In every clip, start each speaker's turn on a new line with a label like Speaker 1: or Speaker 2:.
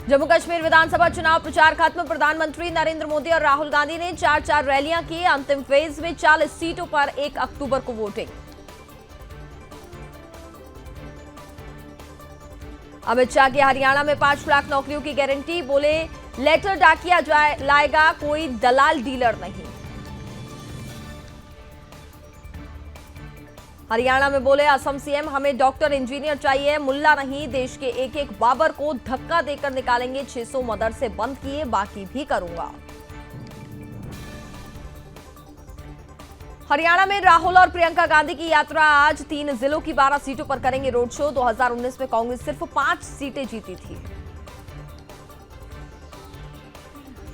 Speaker 1: जम्मू कश्मीर विधानसभा चुनाव प्रचार खत्म। प्रधानमंत्री नरेंद्र मोदी और राहुल गांधी ने चार रैलियां की। अंतिम फेज में 40 सीटों पर 1 अक्टूबर को वोटिंग। अमित शाह की हरियाणा में 5 लाख नौकरियों की गारंटी। बोले लेटर डाकिया लाएगा, कोई दलाल डीलर नहीं। हरियाणा में बोले असम सीएम, हमें डॉक्टर इंजीनियर चाहिए, मुल्ला नहीं। देश के एक एक बाबर को धक्का देकर निकालेंगे। 600 मदरसे बंद किए, बाकी भी करूंगा। हरियाणा में राहुल और प्रियंका गांधी की यात्रा आज 3 जिलों की 12 सीटों पर करेंगे रोड शो। 2019 में कांग्रेस सिर्फ 5 सीटें जीती थी।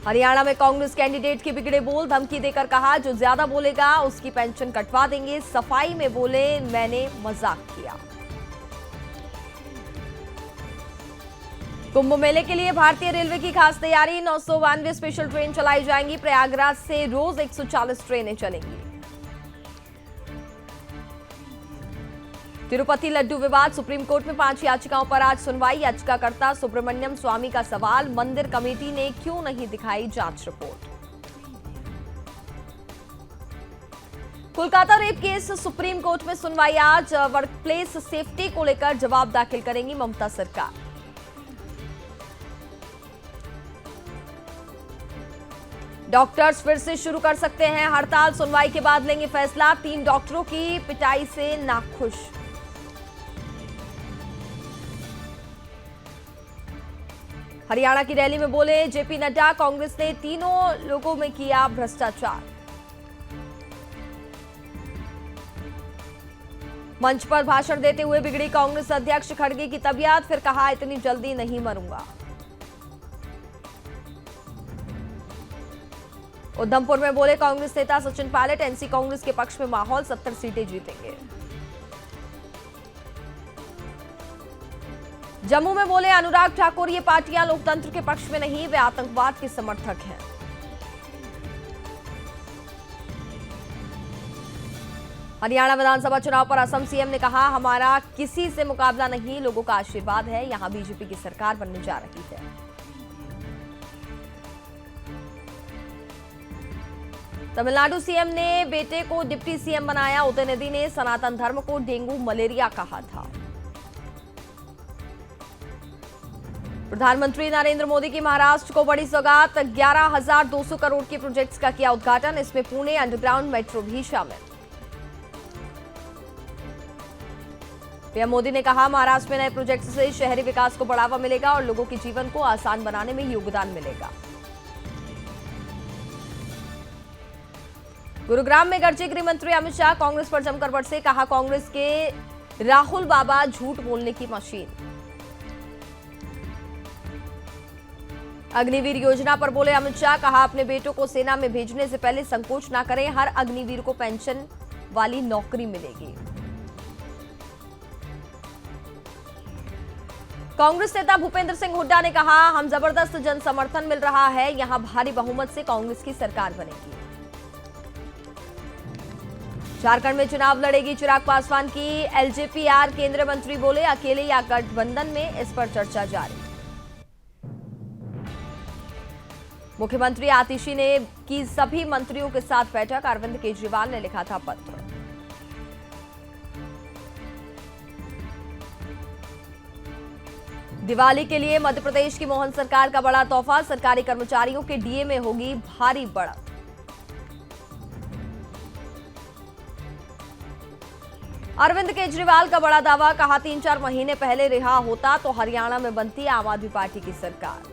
Speaker 1: हरियाणा में कांग्रेस कैंडिडेट के बिगड़े बोल, धमकी देकर कहा जो ज्यादा बोलेगा उसकी पेंशन कटवा देंगे। सफाई में बोले मैंने मजाक किया। कुंभ मेले के लिए भारतीय रेलवे की खास तैयारी। 992 स्पेशल ट्रेन चलाई जाएंगी। प्रयागराज से रोज 140 ट्रेनें चलेंगी। तिरुपति लड्डू विवाद, सुप्रीम कोर्ट में 5 याचिकाओं पर आज सुनवाई। याचिकाकर्ता सुब्रमण्यम स्वामी का सवाल, मंदिर कमेटी ने क्यों नहीं दिखाई जांच report. Kolkata rape case, supreme court में सुनवाई आज। वर्कप्लेस सेफ्टी को लेकर जवाब दाखिल करेंगी ममता सरकार। डॉक्टर्स फिर से शुरू कर सकते हैं हड़ताल, सुनवाई के बाद लेंगे फैसला। 3 डॉक्टरों की पिटाई से नाखुश। हरियाणा की रैली में बोले जेपी नड्डा, कांग्रेस ने तीनों लोगों में किया भ्रष्टाचार। मंच पर भाषण देते हुए बिगड़ी कांग्रेस अध्यक्ष, खड़गे की तबीयत, फिर कहा इतनी जल्दी नहीं मरूंगा। उधमपुर में बोले कांग्रेस नेता सचिन पायलट, एनसी कांग्रेस के पक्ष में माहौल, 70 सीटें जीतेंगे। जम्मू में बोले अनुराग ठाकुर, ये पार्टियां लोकतंत्र के पक्ष में नहीं, वे आतंकवाद के समर्थक हैं। हरियाणा विधानसभा चुनाव पर असम सीएम ने कहा हमारा किसी से मुकाबला नहीं, लोगों का आशीर्वाद है, यहां बीजेपी की सरकार बनने जा रही है। तमिलनाडु सीएम ने बेटे को डिप्टी सीएम बनाया। उदयनिधि ने सनातन धर्म को डेंगू मलेरिया कहा था। प्रधानमंत्री नरेंद्र मोदी की महाराष्ट्र को बड़ी सौगात, 11,200 करोड़ के प्रोजेक्ट्स का किया उद्घाटन। इसमें पुणे अंडरग्राउंड मेट्रो भी शामिल। पीएम मोदी ने कहा महाराष्ट्र में नए प्रोजेक्ट से शहरी विकास को बढ़ावा मिलेगा और लोगों के जीवन को आसान बनाने में योगदान मिलेगा। गुरुग्राम में गरजे गृह मंत्री अमित शाह, कांग्रेस पर जमकर बरसे, कहा कांग्रेस के राहुल बाबा झूठ बोलने की मशीन। अग्निवीर योजना पर बोले अमित शाह, कहा अपने बेटों को सेना में भेजने से पहले संकोच न करें, हर अग्निवीर को पेंशन वाली नौकरी मिलेगी। कांग्रेस नेता भूपेंद्र सिंह हुड्डा ने कहा हम जबरदस्त जन समर्थन मिल रहा है, यहां भारी बहुमत से कांग्रेस की सरकार बनेगी। झारखंड में चुनाव लड़ेगी चिराग पासवान की एलजेपी-आर, केंद्रीय मंत्री बोले अकेले या गठबंधन में, इस पर चर्चा जारी। मुख्यमंत्री आतिशी ने की सभी मंत्रियों के साथ बैठक, अरविंद केजरीवाल ने लिखा था पत्र। दिवाली के लिए मध्य प्रदेश की मोहन सरकार का बड़ा तोहफा, सरकारी कर्मचारियों के डीए में होगी भारी बढ़त। अरविंद केजरीवाल का बड़ा दावा, कहा 3-4 महीने पहले रिहा होता तो हरियाणा में बनती आम आदमी पार्टी की सरकार।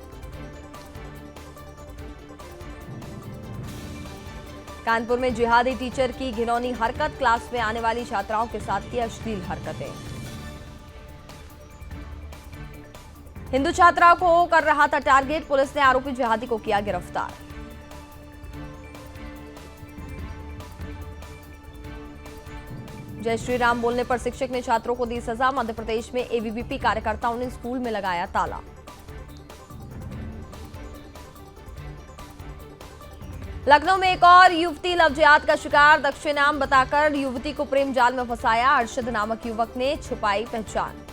Speaker 1: कानपुर में जिहादी टीचर की घिनौनी हरकत, क्लास में आने वाली छात्राओं के साथ की अश्लील हरकतें। हिंदू छात्राओं को कर रहा था टारगेट, पुलिस ने आरोपी जिहादी को किया गिरफ्तार। जय श्री राम बोलने पर शिक्षक ने छात्रों को दी सजा, मध्य प्रदेश में एबीवीपी कार्यकर्ताओं ने स्कूल में लगाया ताला। लखनऊ में एक और युवती लव जिहाद का शिकार, दक्षिण नाम बताकर युवती को प्रेम जाल में फंसाया, अरशद नामक युवक ने छुपाई पहचान।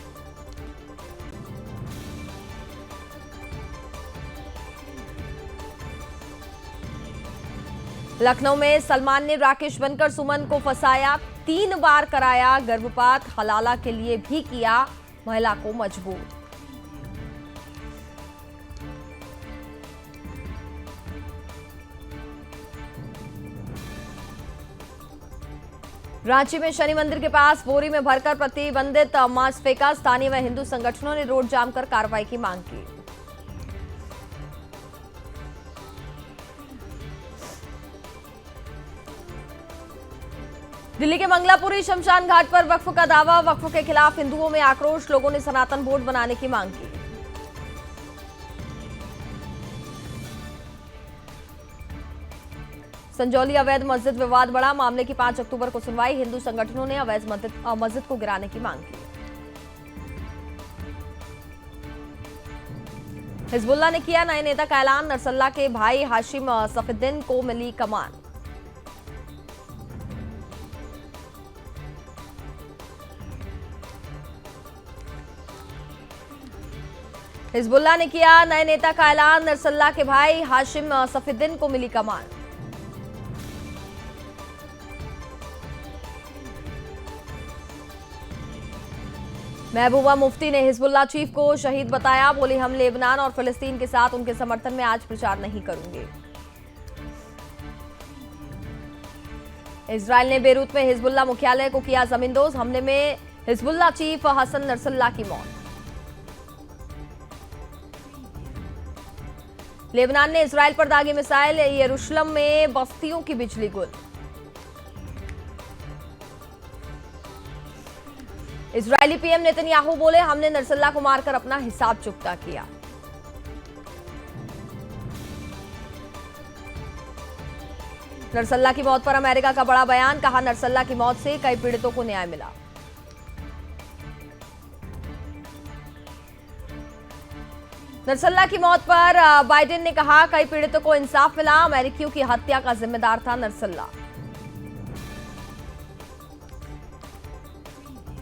Speaker 1: लखनऊ में सलमान ने राकेश बनकर सुमन को फंसाया, 3 बार कराया गर्भपात, हलाला के लिए भी किया महिला को मजबूर। रांची में शनि मंदिर के पास बोरी में भरकर प्रतिबंधित मांस फेंका, स्थानीय व हिंदू संगठनों ने रोड जाम कर कार्रवाई की मांग की। दिल्ली के मंगलापुरी शमशान घाट पर वक्फ का दावा, वक्फ के खिलाफ हिंदुओं में आक्रोश, लोगों ने सनातन बोर्ड बनाने की मांग की। संजौली अवैध मस्जिद विवाद बढ़ा, मामले की 5 अक्टूबर को सुनवाई, हिंदू संगठनों ने अवैध मस्जिद को गिराने की मांग की। हिजबुल्लाह ने किया नए नेता का ऐलान, नसरल्लाह के भाई हाशिम सफीउद्दीन को मिली कमान। हिजबुल्लाह ने किया नए नेता का ऐलान, नसरल्लाह के भाई हाशिम सफीउद्दीन को मिली कमान। महबूबा मुफ्ती ने हिजबुल्लाह चीफ को शहीद बताया, बोली हम लेबनान और फिलिस्तीन के साथ उनके समर्थन में आज प्रचार नहीं करूंगे। इजरायल ने बेरूत में हिजबुल्लाह मुख्यालय को किया जमींदोज, हमले में हिजबुल्लाह चीफ हसन नसरल्लाह की मौत। लेबनान ने इजरायल पर दागी मिसाइल, यरूशलेम में बस्तियों की बिजली गुल। इजरायली पीएम नेतन्याहू बोले हमने नसरल्लाह को मारकर अपना हिसाब चुकता किया। नसरल्लाह की मौत पर अमेरिका का बड़ा बयान, कहा नसरल्लाह की मौत से कई पीड़ितों को न्याय मिला। नसरल्लाह की मौत पर बाइडेन ने कहा कई पीड़ितों को इंसाफ मिला, अमेरिकियों की हत्या का जिम्मेदार था नसरल्लाह।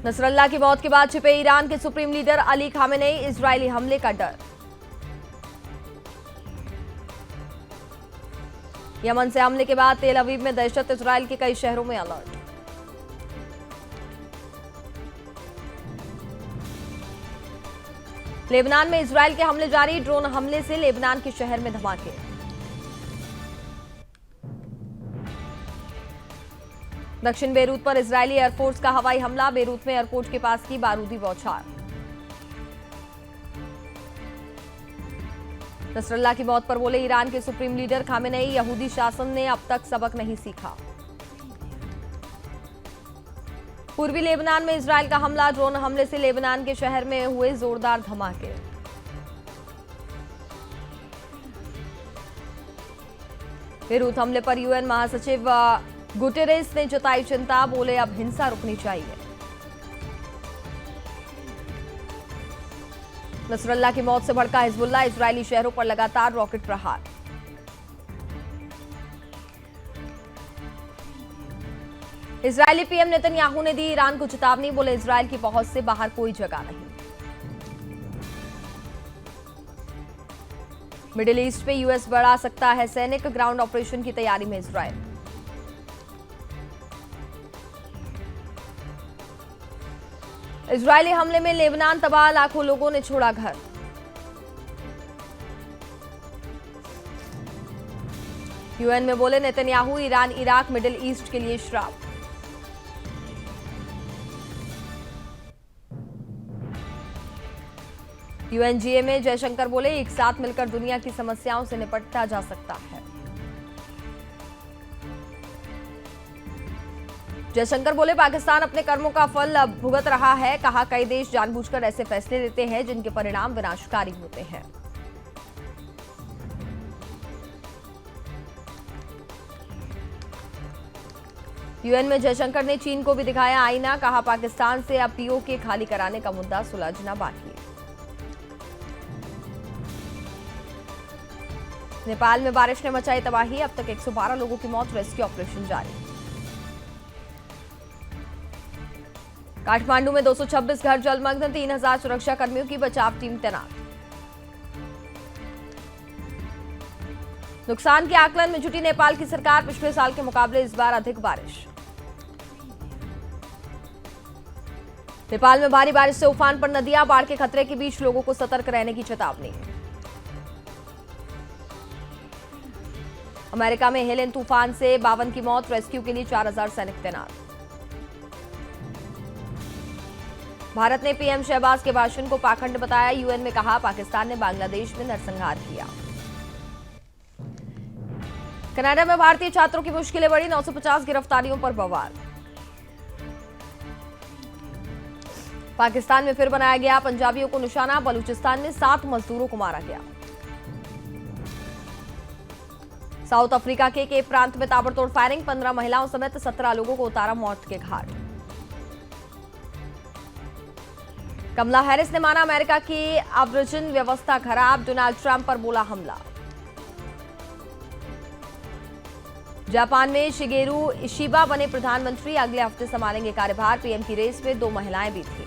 Speaker 1: नसरल्लाह की मौत के बाद छिपे ईरान के supreme leader Ali Khamenei, Israeli हमले का डर। यमन से हमले के बाद तेल अवीव में दहशत, इजरायल के कई शहरों में अलर्ट। लेबनान में इजरायल के हमले जारी, ड्रोन हमले से लेबनान के शहर में धमाके। दक्षिण बेरूत पर इजरायली एयरफोर्स का हवाई हमला, बेरूत में एयरपोर्ट के पास की बारूदी बौछार। नसरल्लाह की मौत पर बोले ईरान के सुप्रीम लीडर खामेनेई, यहूदी शासन ने अब तक सबक नहीं सीखा। पूर्वी लेबनान में इजरायल का हमला, ड्रोन हमले से लेबनान के शहर में हुए जोरदार धमाके। बेरूत हमले पर यूएन महासचिव गुटेरेस ने जताई चिंता, बोले अब हिंसा रुकनी चाहिए। नसरल्लाह की मौत से भड़का हिजबुल्लाह, इजरायली शहरों पर लगातार रॉकेट प्रहार। इजरायली पीएम नेतन्याहू ने दी ईरान को चेतावनी, बोले इजरायल की पहुंच से बाहर कोई जगह नहीं। मिडिल ईस्ट में यूएस बढ़ा सकता है सैनिक, ग्राउंड ऑपरेशन की तैयारी में इजरायल। इजरायली हमले में लेबनान तबाह, लाखों लोगों ने छोड़ा घर। यूएन में बोले Netanyahu, Iran Iraq middle east के लिए श्राप। यूएनजीए में जयशंकर बोले एक साथ मिलकर दुनिया की समस्याओं से निपटा जा सकता है। जयशंकर बोले पाकिस्तान अपने कर्मों का फल भुगत रहा है, कहा कई देश जानबूझकर ऐसे फैसले लेते हैं जिनके परिणाम विनाशकारी होते हैं। यूएन में जयशंकर ने चीन को भी दिखाया आईना, कहा पाकिस्तान से अब पीओके खाली कराने का मुद्दा सुलझना बाकी है। नेपाल में बारिश ने मचाई तबाही, अब तक 112 लोगों की मौत, रेस्क्यू ऑपरेशन जारी। काठमांडू में 226 घर जलमग्न, 3000 सुरक्षा कर्मियों की बचाव टीम तैनात। नुकसान के आकलन में जुटी नेपाल की सरकार, पिछले साल के मुकाबले इस बार अधिक बारिश। नेपाल में भारी बारिश से उफान पर नदियां, बाढ़ के खतरे के बीच लोगों को सतर्क रहने की चेतावनी। अमेरिका में हेलेन तूफान से 52 की मौत, रेस्क्यू के लिए 4000 सैनिक तैनात। भारत ने पीएम शहबाज के भाषण को पाखंड बताया, यूएन में कहा पाकिस्तान ने बांग्लादेश में नरसंहार किया। कनाडा में भारतीय छात्रों की मुश्किलें बढ़ी, 950 गिरफ्तारियों पर बवाल। पाकिस्तान में फिर बनाया गया पंजाबियों को निशाना, बलूचिस्तान में 7 मजदूरों को मारा गया। साउथ अफ्रीका के केप प्रांत में ताबड़तोड़ फायरिंग, 15 महिलाओं समेत 17 लोगों को उतारा मौत के घाट। कमला हैरिस ने माना अमेरिका की अब्रिजिन व्यवस्था खराब, डोनाल्ड ट्रंप पर बोला हमला। जापान में शिगेरू इशिबा बने प्रधानमंत्री, अगले हफ्ते संभालेंगे कार्यभार, पीएम की रेस में 2 महिलाएं भी थीं।